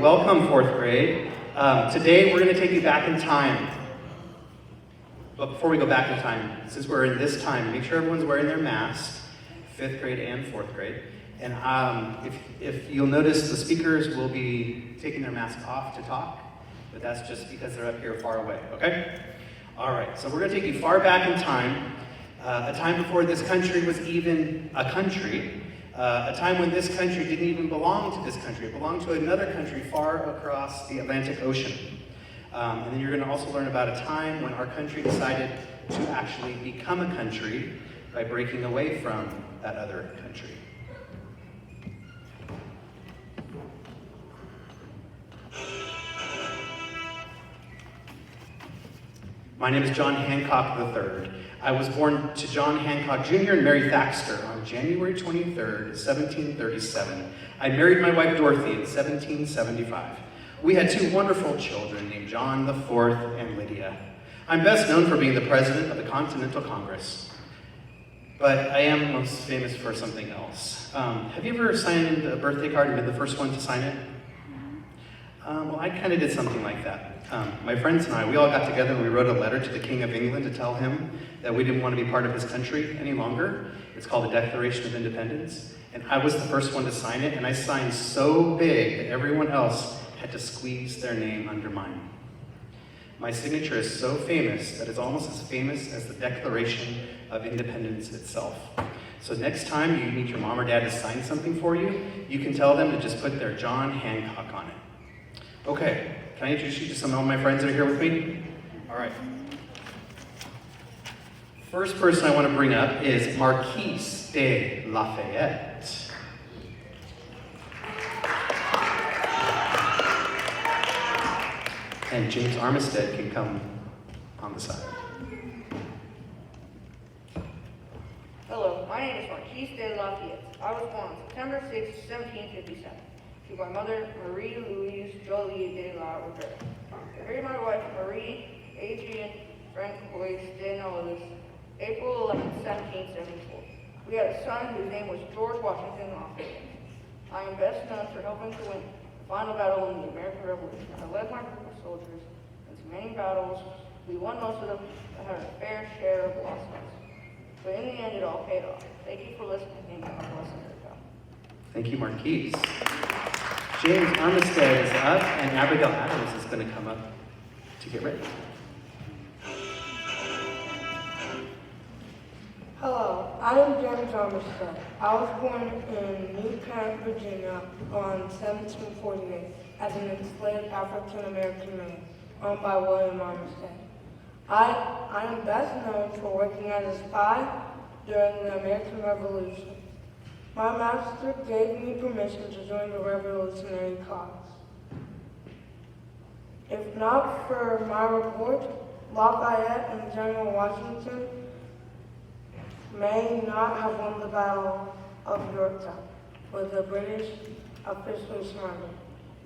welcome fourth grade. Today we're going to take you back in time. But before we go back in time, since we're in this time, make sure everyone's wearing their masks, fifth grade and fourth grade. And if you'll notice, the speakers will be taking their masks off to talk, but that's just because they're up here far away, okay? All right, so we're going to take you far back in time, a time before this country was even a country, a time when this country didn't even belong to this country. It belonged to another country far across the Atlantic Ocean. And then you're going to also learn about a time when our country decided to actually become a country by breaking away from that other country. My name is John Hancock III. I was born to John Hancock Jr. and Mary Thaxter on January 23rd, 1737. I married my wife Dorothy in 1775. We had two wonderful children named John IV and Lydia. I'm best known for being the president of the Continental Congress, but I am most famous for something else. Have you ever signed a birthday card and been the first one to sign it? Well, I kind of did something like that. My friends and I, we all got together and we wrote a letter to the King of England to tell him that we didn't want to be part of his country any longer. It's called the Declaration of Independence. And I was the first one to sign it, and I signed so big that everyone else had to squeeze their name under mine. My signature is so famous that it's almost as famous as the Declaration of Independence itself. So next time you need your mom or dad to sign something for you, you can tell them to just put their John Hancock on it. Okay, can I introduce you to some of my friends that are here with me? All right. First person I want to bring up is Marquise de Lafayette. And James Armistead can come on the side. Hello, my name is Marquise de Lafayette. I was born on September 6, 1757. To my mother, Marie Louise Joliet de la Rivera. I married my wife, Marie Adrienne Francois de Noailles, April 11, 1774. We had a son whose name was George Washington Lafayette. I am best known for helping to win the final battle in the American Revolution. I led my group of soldiers into many battles. We won most of them, but had a fair share of losses. But in the end, it all paid off. Thank you for listening, and God bless America. Thank you, Marquise. James Armistead is up, and Abigail Adams is going to come up to get ready. Hello, I am James Armistead. I was born in New Kent, Virginia on 1748 as an enslaved African-American man owned by William Armistead. I am best known for working as a spy during the American Revolution. My master gave me permission to join the revolutionary cause. If not for my report, Lafayette and General Washington may not have won the Battle of Yorktown, with the British officially surrendered.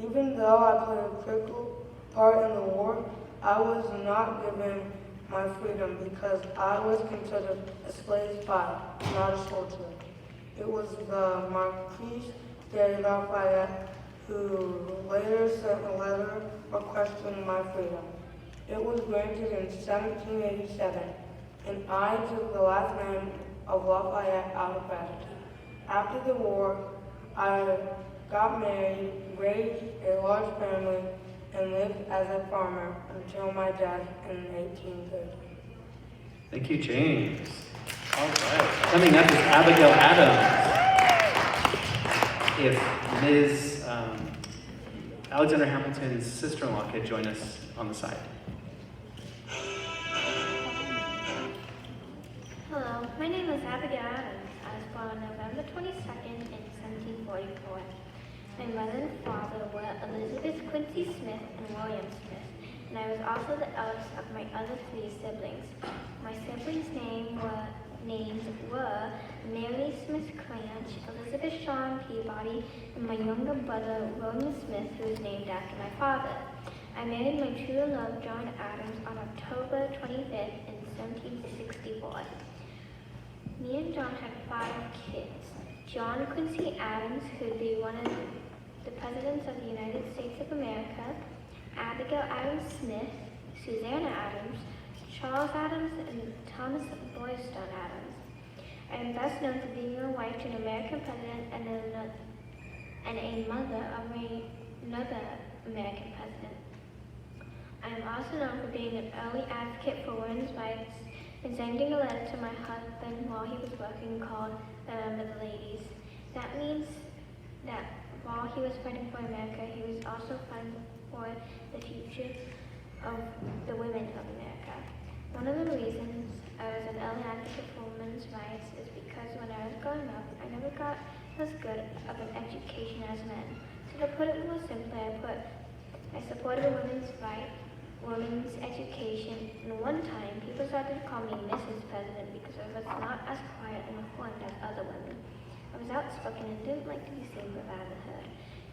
Even though I played a critical part in the war, I was not given my freedom because I was considered a slave spy, not a soldier. It was the Marquis de Lafayette who later sent a letter requesting my freedom. It was granted in 1787, and I took the last name of Lafayette out of gratitude. After the war, I got married, raised a large family, and lived as a farmer until my death in 1830. Thank you, James. All right. Coming up is Abigail Adams. If Ms. Alexander Hamilton's sister-in-law could join us on the side. Hello, my name is Abigail Adams. I was born on November 22nd in 1744. My mother and father were Elizabeth Quincy Smith and William Smith, and I was also the eldest of my other three siblings. My siblings' names were Mary Smith Cranch, Elizabeth Shawn Peabody, and my younger brother William Smith, who was named after my father. I married my true love, John Adams, on October 25th in 1764. Me and John had 5 kids. John Quincy Adams, who'd be one of the Presidents of the United States of America, Abigail Adams Smith, Susanna Adams, Charles Adams, and Thomas Boylston Adams. I am best known for being a wife to an American president and a mother of another American president. I am also known for being an early advocate for women's rights and sending a letter to my husband while he was working called Remember the Ladies. That means that while he was fighting for America, he was also fighting for the future of the women of America. One of the reasons I was an early advocate for women's rights is because when I was growing up, I never got as good of an education as men. So to put it more simply, I supported women's education, and one time people started to call me Mrs. President because I was not as quiet and informed as other women. I was outspoken and didn't like to be seen without a heard.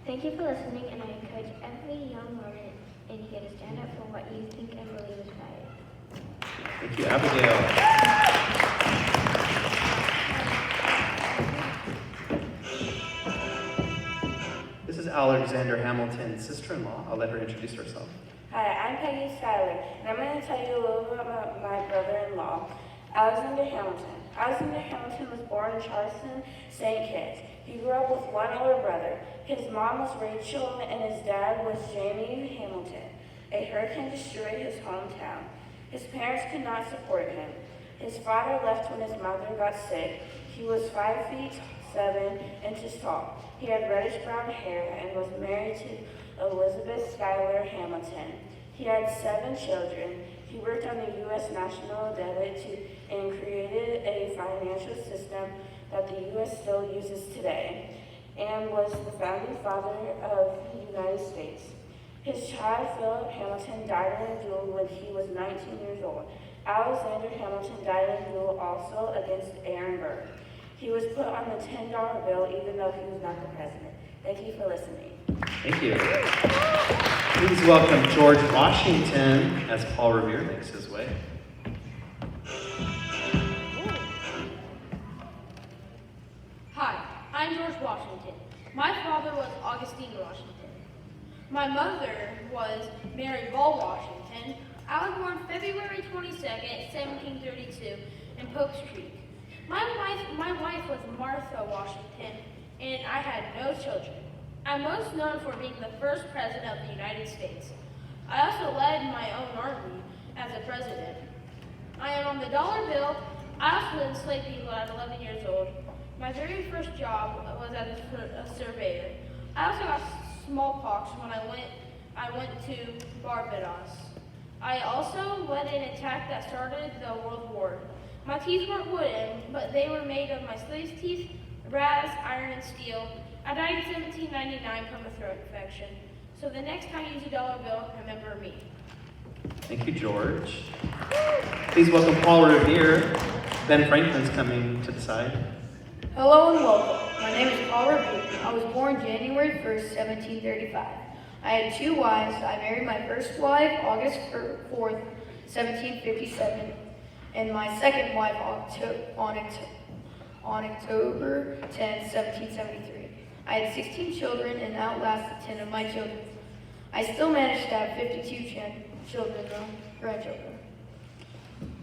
Thank you for listening, and I encourage every young woman in here to stand up for what you think and believe is right. Thank you, Abigail. This is Alexander Hamilton's sister-in-law. I'll let her introduce herself. Hi, I'm Peggy Schuyler, and I'm going to tell you a little bit about my brother-in-law, Alexander Hamilton. Alexander Hamilton was born in Charleston, St. Kitts. He grew up with one older brother. His mom was Rachel, and his dad was Jamie Hamilton. A hurricane destroyed his hometown. His parents could not support him. His father left when his mother got sick. He was 5'7" tall. He had reddish-brown hair and was married to Elizabeth Schuyler Hamilton. He had 7 children. He worked on the U.S. national debt and created a financial system that the U.S. still uses today, and was the founding father of the United States. His child, Philip Hamilton, died in a duel when he was 19 years old. Alexander Hamilton died in a duel also against Aaron Burr. He was put on the $10 bill even though he was not the president. Thank you for listening. Thank you. Please welcome George Washington as Paul Revere makes his way. Hi, I'm George Washington. My father was Augustine Washington. My mother was Mary Ball Washington. I was born February 22nd, 1732 in Pokes Creek. My wife was Martha Washington, and I had no children. I'm most known for being the first president of the United States. I also led my own army as a president. I am on the dollar bill. I also enslaved people at 11 years old. My very first job was as a surveyor. I also got smallpox when I went to Barbados. I also led an attack that started the World War. My teeth weren't wooden, but they were made of my slave's teeth, brass, iron, and steel. I died in 1799 from a throat infection. So the next time you use a dollar bill, remember me. Thank you, George. Please welcome Paul Revere. Ben Franklin's coming to the side. Hello and welcome. My name is Paul Revere. I was born January 1st, 1735. I had 2 wives. I married my first wife August 4th, 1757, and my second wife on October 10th, 1773. I had 16 children and outlasted 10 of my children. I still managed to have 52 grandchildren.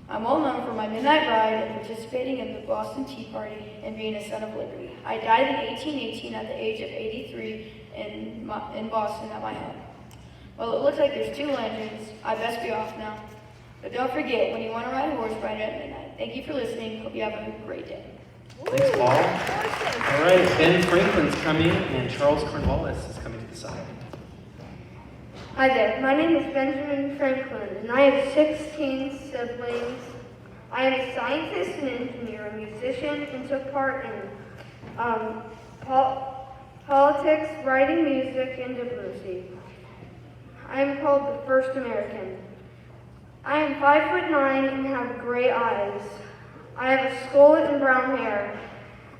I'm well known for my midnight ride and participating in the Boston Tea Party and being a son of liberty. I died in 1818 at the age of 83 in Boston at my home. Well, it looks like there's 2 lanterns. I best be off now. But don't forget, when you want to ride a horse, ride at midnight. Thank you for listening. Hope you have a great day. Thanks, Paul. All right, Ben Franklin's coming, and Charles Cornwallis is coming to the side. Hi there, my name is Benjamin Franklin, and I have 16 siblings. I am a scientist and engineer, a musician, and took part in politics, writing music, and diplomacy. I am called the first American. I am 5'9" and have gray eyes. I have a skullet and brown hair.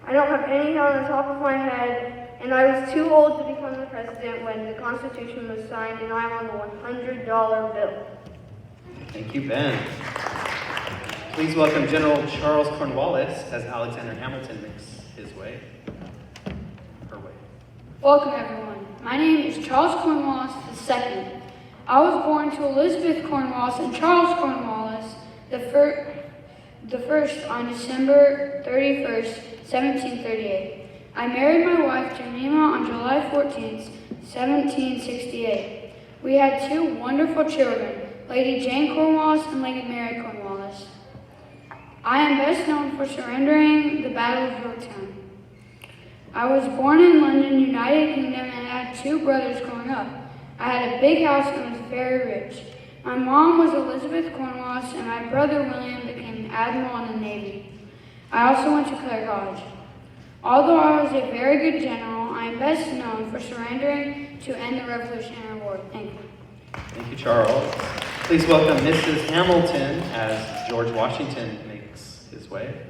I don't have any hair on the top of my head, and I was too old to become the president when the Constitution was signed, and I'm on the $100 bill. Thank you, Ben. Please welcome General Charles Cornwallis as Alexander Hamilton makes his way. Her way. Welcome, everyone. My name is Charles Cornwallis II. I was born to Elizabeth Cornwallis and Charles Cornwallis the first on December 31st, 1738. I married my wife, Jemima, on July 14th, 1768. We had two wonderful children, Lady Jane Cornwallis and Lady Mary Cornwallis. I am best known for surrendering the Battle of Yorktown. I was born in London, United Kingdom, and had two brothers growing up. I had a big house and was very rich. My mom was Elizabeth Cornwallis, and my brother William became an admiral in the Navy. I also went to Clare College. Although I was a very good general, I am best known for surrendering to end the Revolutionary War. Thank you. Thank you, Charles. Please welcome Mrs. Hamilton as George Washington makes his way.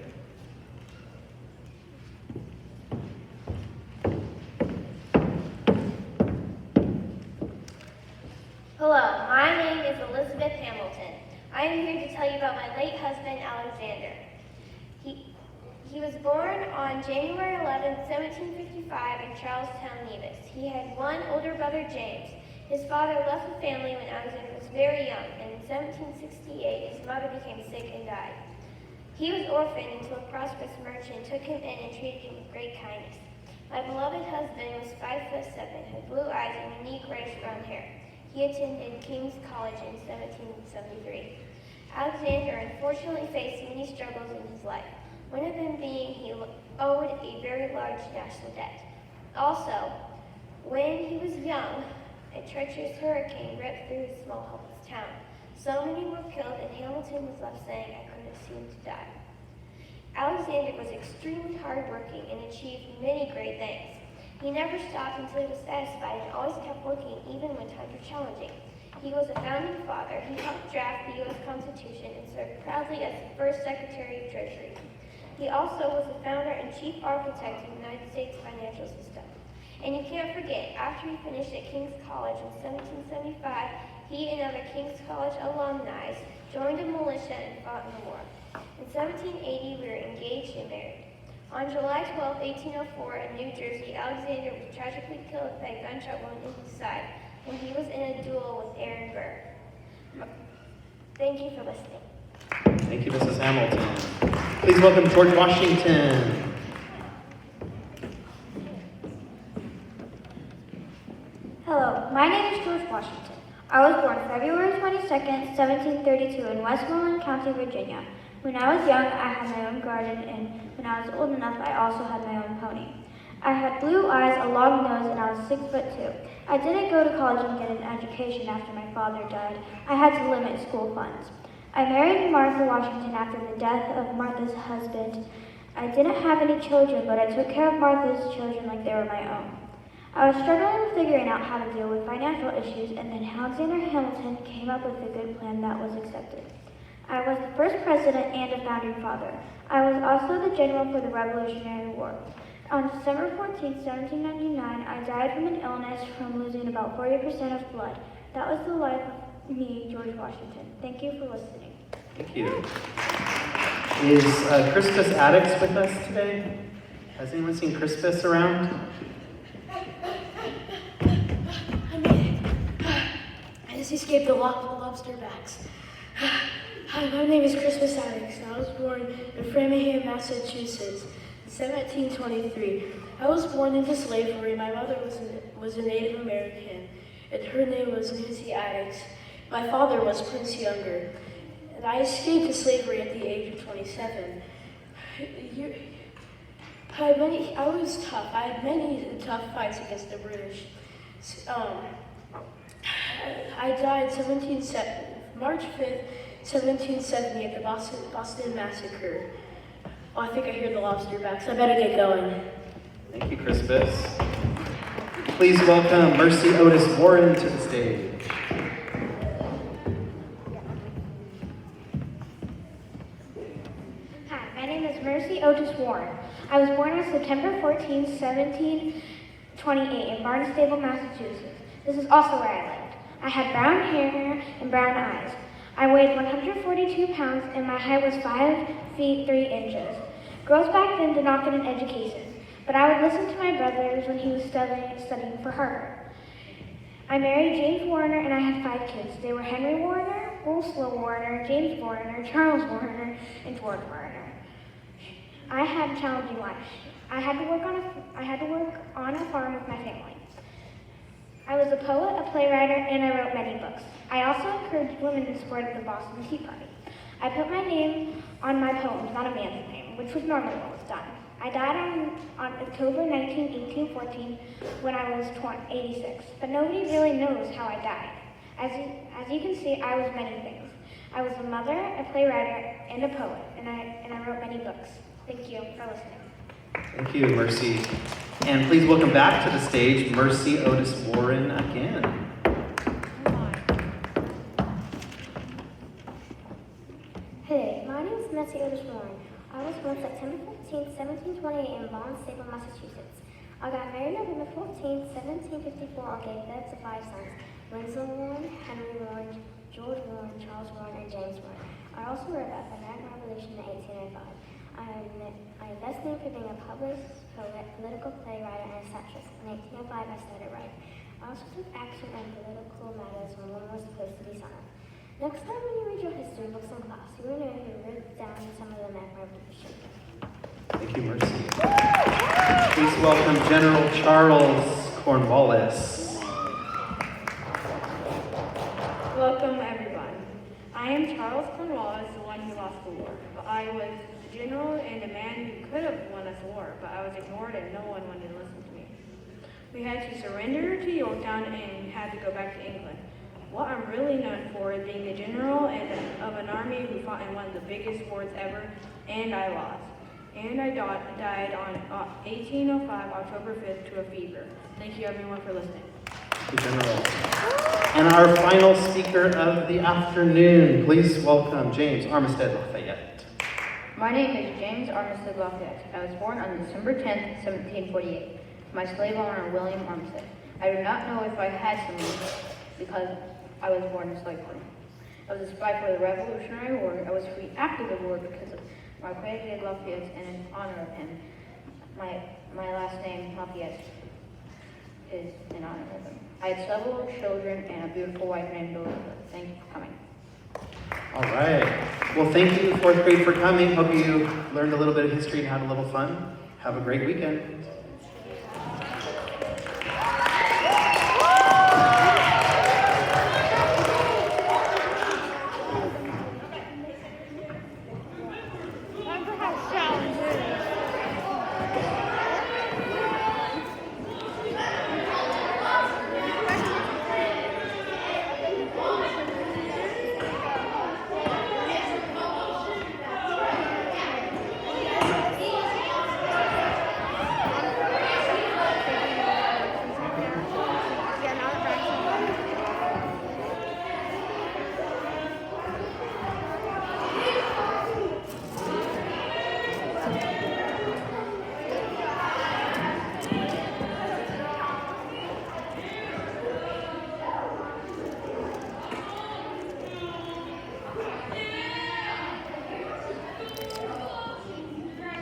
Hello, my name is Elizabeth Hamilton. I am here to tell you about my late husband, Alexander. He was born on January 11, 1755 in Charlestown, Nevis. He had one older brother, James. His father left the family when Alexander was very young, and in 1768 his mother became sick and died. He was orphaned until a prosperous merchant took him in and treated him with great kindness. My beloved husband was 5'7", had blue eyes and unique reddish-brown hair. He attended King's College in 1773. Alexander unfortunately faced many struggles in his life, one of them being he owed a very large national debt. Also, when he was young, a treacherous hurricane ripped through his small helpless town. So many were killed, and Hamilton was left saying, "I could have seemed to die." Alexander was extremely hardworking and achieved many great things. He never stopped until he was satisfied and always kept working even when times were challenging. He was a founding father. He helped draft the U.S. Constitution and served proudly as the first Secretary of Treasury. He also was the founder and chief architect of the United States financial system. And you can't forget, after he finished at King's College in 1775, he and other King's College alumni joined a militia and fought in the war. In 1780, we were engaged and married. On July 12, 1804, in New Jersey, Alexander was tragically killed by a gunshot wound in his side when he was in a duel with Aaron Burr. Thank you for listening. Thank you, Mrs. Hamilton. Please welcome George Washington. Hello, my name is George Washington. I was born February 22nd, 1732 in Westmoreland County, Virginia. When I was young, I had my own garden, and when I was old enough, I also had my own pony. I had blue eyes, a long nose, and I was 6'2". I didn't go to college and get an education after my father died. I had to limit school funds. I married Martha Washington after the death of Martha's husband. I didn't have any children, but I took care of Martha's children like they were my own. I was struggling with figuring out how to deal with financial issues, and then Alexander Hamilton came up with a good plan that was accepted. I was the first president and a founding father. I was also the general for the Revolutionary War. On December 14, 1799, I died from an illness from losing about 40% of blood. That was the life of me, George Washington. Thank you for listening. Thank you. Is Crispus Attucks with us today? Has anyone seen Crispus around? I made it. I just escaped the lobster backs. Hi, my name is Crispus Attucks. I was born in Framingham, Massachusetts in 1723. I was born into slavery. My mother was a Native American, and her name was Nancy Attucks. My father was Prince Younger, and I escaped to slavery at the age of 27. I was tough. I had many tough fights against the British. I died March 5th, 1770 at the Boston Massacre. Oh, I think I hear the lobster backs. I better get going. Thank you, Crispus. Please welcome Mercy Otis Warren to the stage. Hi, my name is Mercy Otis Warren. I was born on September 14, 1728 in Barnstable, Massachusetts. This is also where I lived. I had brown hair and brown eyes. I weighed 142 pounds and my height was 5 feet 3 inches. Girls back then did not get an education. but I would listen to my brothers when he was studying for Harvard. I married James Warner and I had 5 kids. They were Henry Warner, Ursula Warner, James Warner, Charles Warner, and George Warner. I had a challenging life. I had to work on a farm with my family. I was a poet, a playwright, and I wrote many books. I also encouraged women in support of the Boston Tea Party. I put my name on my poems, not a man's name, which was normally what was done. I died on October 19, 1814, when I was 86, but nobody really knows how I died. As you can see, I was many things. I was a mother, a playwright, and a poet, and I wrote many books. Thank you for listening. Thank you, Mercy. And please welcome back to the stage, Mercy Otis Warren again. Hey, my name is Mercy Otis Warren. I was born September 15, 1728 in Barnstable, Massachusetts. I got married November 14, 1754. I gave birth to 5 sons, Winslow Warren, Henry Warren, George Warren, Charles Warren, and James Warren. I also wrote about the American Revolution in 1805. I am best known for being a published poet, political playwright, and a satirist. In 1805, I started writing. I also took action on political matters when one was supposed to be silent. Next time when you read your history books in class, you will know who wrote down some of the American Revolution. Thank you, Mercy. Please welcome General Charles Cornwallis. Welcome, everyone. I am Charles Cornwallis, the one who lost the war. I was the general and a man who could have won us the war, but I was ignored and no one wanted to listen to me. We had to surrender to Yorktown and had to go back to England. What I'm really known for is being the general of an army who fought in one of the biggest wars ever, and I lost. And I died on 1805, October 5th, to a fever. Thank you, everyone, for listening. Thank you, General. And our final speaker of the afternoon, please welcome James Armistead Lafayette. My name is James Armistead Lafayette. I was born on December 10th, 1748. My slave owner, William Armistead. I do not know if I had some names because I was born in slavery. I was a spy for the Revolutionary War. I was free after the war because of Marquis de Lafayette, and in honor of him, my last name, Lafayette, is in honor of him. I had several children and a beautiful wife named Elizabeth. Thank you for coming. All right. Well, thank you, 4th grade, for coming. Hope you learned a little bit of history and had a little fun. Have a great weekend.